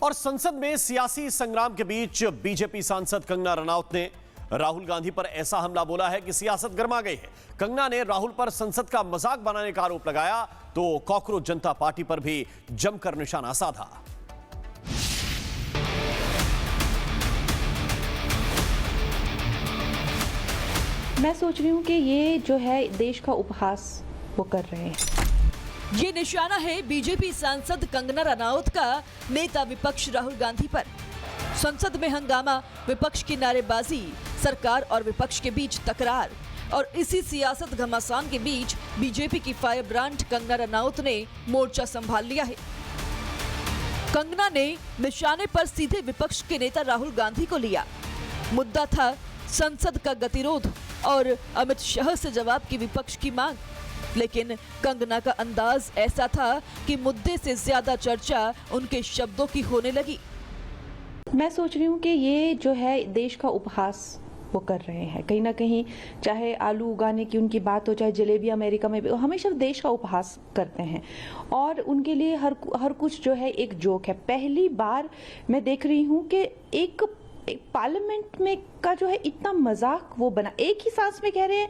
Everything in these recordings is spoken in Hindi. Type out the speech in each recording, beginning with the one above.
और संसद में सियासी संग्राम के बीच बीजेपी सांसद कंगना रनौत ने राहुल गांधी पर ऐसा हमला बोला है कि सियासत गर्मा गई है। कंगना ने राहुल पर संसद का मजाक बनाने का आरोप लगाया तो कॉकरोच जनता पार्टी पर भी जमकर निशाना साधा। मैं सोच रही हूँ कि ये जो है देश का उपहास वो कर रहे हैं। ये निशाना है बीजेपी सांसद कंगना रनौत का नेता विपक्ष राहुल गांधी पर। संसद में हंगामा, विपक्ष की नारेबाजी, सरकार और विपक्ष के बीच तकरार और इसी सियासत घमासान के बीच बीजेपी की फायर ब्रांड कंगना रनौत ने मोर्चा संभाल लिया है। कंगना ने निशाने पर सीधे विपक्ष के नेता राहुल गांधी को लिया। मुद्दा था संसद का गतिरोध और अमित शाह से जवाब की विपक्ष की मांग। लेकिन कंगना का अंदाज ऐसा था कि मुद्दे से ज्यादा चर्चा उनके शब्दों की होने लगी। मैं सोच रही हूँ कि ये जो है देश का उपहास वो कर रहे हैं कहीं ना कहीं, चाहे आलू उगाने की उनकी बात हो, चाहे जलेबी अमेरिका में भी, हमेशा देश का उपहास करते हैं और उनके लिए हर कुछ जो है एक जोक है। पहली बार मैं देख रही हूँ कि एक पार्लियामेंट में का जो है इतना मजाक वो बना, एक ही सांस में कह रहे हैं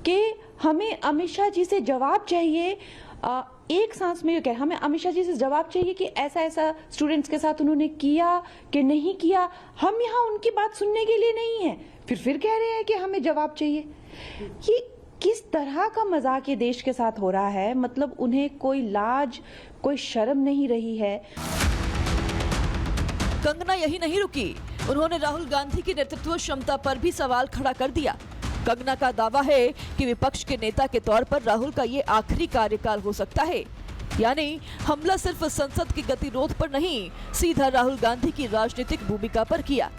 कि हमें अमित शाह जी से जवाब चाहिए। एक सांस में कह हमें अमित शाह जी से जवाब चाहिए कि ऐसा ऐसा स्टूडेंट्स के साथ उन्होंने किया कि नहीं किया। हम यहाँ उनकी बात सुनने के लिए नहीं है, फिर कह रहे हैं कि हमें जवाब चाहिए। ये किस तरह का मजाक ये देश के साथ हो रहा है? मतलब उन्हें कोई लाज, कोई शर्म नहीं रही है। कंगना यही नहीं रुकी, उन्होंने राहुल गांधी की नेतृत्व क्षमता पर भी सवाल खड़ा कर दिया। कंगना का दावा है कि विपक्ष के नेता के तौर पर राहुल का ये आखिरी कार्यकाल हो सकता है। यानी हमला सिर्फ संसद के गतिरोध पर नहीं, सीधा राहुल गांधी की राजनीतिक भूमिका पर किया।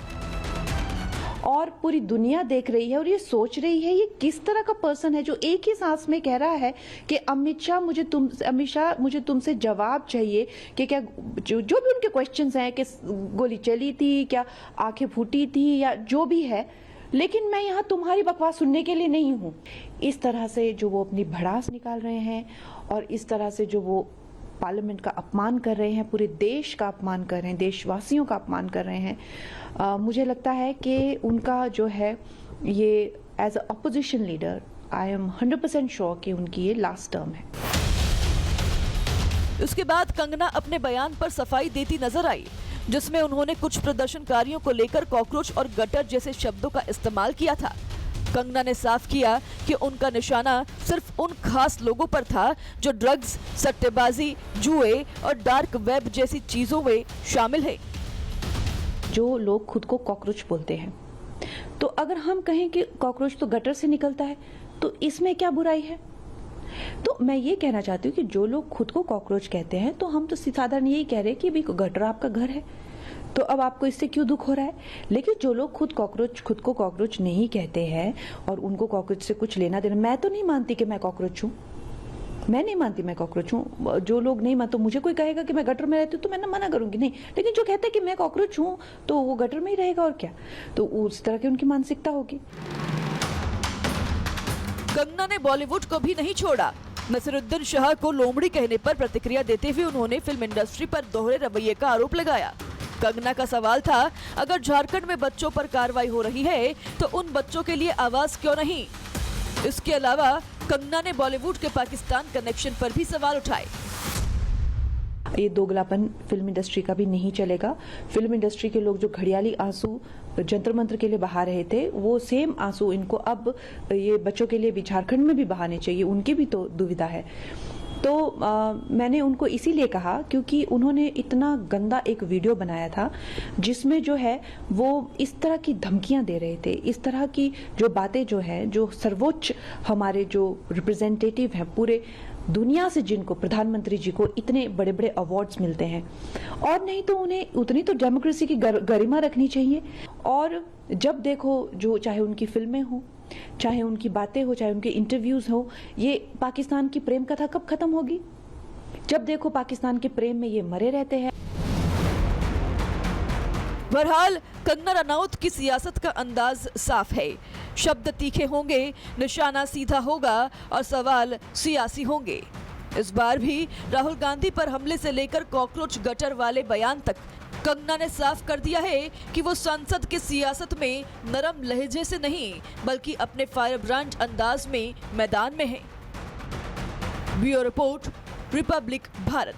और पूरी दुनिया देख रही है और ये सोच रही है ये किस तरह का पर्सन है जो एक ही सांस में कह रहा है कि अमित शाह मुझे तुमसे जवाब चाहिए कि क्या जो भी उनके क्वेश्चंस हैं कि गोली चली थी, क्या आंखें फूटी थी, या जो भी है, लेकिन मैं यहाँ तुम्हारी बकवास सुनने के लिए नहीं हूँ। इस तरह से जो वो अपनी भड़ास निकाल रहे हैं और इस तरह से जो वो पार्लियामेंट का अपमान कर रहे हैं, पूरे देश का अपमान कर रहे हैं, देशवासियों का अपमान कर रहे हैं, मुझे लगता है कि उनका जो है ये as a opposition leader I am 100% sure कि उनकी ये लास्ट टर्म है। उसके बाद कंगना अपने बयान पर सफाई देती नजर आई, जिसमें उन्होंने कुछ प्रदर्शनकारियों को लेकर कॉकरोच और गटर जैसे शब्दों का इस्तेमाल किया था। कंगना ने साफ किया कि उनका निशाना सिर्फ उन खास लोगों पर था जो ड्रग्स, सट्टेबाजी, जुए और डार्क वेब जैसी चीजों में शामिल है। जो लोग खुद को कॉकरोच बोलते हैं, तो अगर हम कहें कि कॉकरोच तो गटर से निकलता है तो इसमें क्या बुराई है? तो मैं ये कहना चाहती हूँ कि जो लोग खुद को कॉकरोच कहते हैं तो हम तो साधारण यही कह रहे हैं कि भाई गटर आपका घर है, तो अब आपको इससे क्यों दुख हो रहा है? लेकिन जो लोग खुद को कॉकरोच नहीं कहते हैं और उनको कॉकरोच से कुछ लेना देना, मैं तो नहीं मानती कि मैं कॉकरोच हूँ, मैं नहीं मानती मैं कॉकरोच हूँ। जो लोग नहीं मानते, तो मुझे कोई कहेगा कि मैं गटर में रहती हूँ तो मैं ना मना करूंगी नहीं, लेकिन जो कहते हैं कि मैं कॉकरोच हूँ तो वो गटर में ही रहेगा और क्या, तो उस तरह की उनकी मानसिकता होगी। कंगना ने बॉलीवुड को भी नहीं छोड़ा। नसीरुद्दीन शाह को लोमड़ी कहने पर प्रतिक्रिया देते हुए उन्होंने फिल्म इंडस्ट्री पर दोहरे रवैये का आरोप लगाया। कंगना का सवाल था, अगर झारखंड में बच्चों पर कार्रवाई हो रही है तो उन बच्चों के लिए आवाज क्यों नहीं? इसके अलावा कंगना ने बॉलीवुड के पाकिस्तान कनेक्शन पर भी सवाल उठाए। ये दोगलापन फिल्म इंडस्ट्री का भी नहीं चलेगा। फिल्म इंडस्ट्री के लोग जो घड़ियाली आंसू जंतर मंत्र के लिए बहा रहे थे, वो सेम आंसू इनको अब ये बच्चों के लिए भी झारखंड में भी बहाने चाहिए, उनकी भी तो दुविधा है। तो मैंने उनको इसीलिए कहा क्योंकि उन्होंने इतना गंदा एक वीडियो बनाया था जिसमें जो है वो इस तरह की धमकियां दे रहे थे, इस तरह की जो बातें जो है, जो सर्वोच्च हमारे जो रिप्रेजेंटेटिव हैं पूरे दुनिया से, जिनको प्रधानमंत्री जी को इतने बड़े बड़े अवार्ड्स मिलते हैं, और नहीं तो उन्हें उतनी तो डेमोक्रेसी की गरिमा रखनी चाहिए। और जब देखो जो चाहे उनकी फिल्में हो, चाहे उनकी बातें हो, चाहे उनके इंटरव्यूज हो, ये पाकिस्तान की प्रेम कथा कब खत्म होगी? जब देखो पाकिस्तान के प्रेम में ये मरे रहते हैं। बहरहाल कंगना रनौत की सियासत का अंदाज साफ है। शब्द तीखे होंगे, निशाना सीधा होगा और सवाल सियासी होंगे। इस बार भी राहुल गांधी पर हमले से लेकर कॉकरोच गटर वाले बयान तक कंगना ने साफ कर दिया है कि वो संसद की सियासत में नरम लहजे से नहीं बल्कि अपने फायर ब्रांड अंदाज में मैदान में है। Bureau report, Republic Bharat.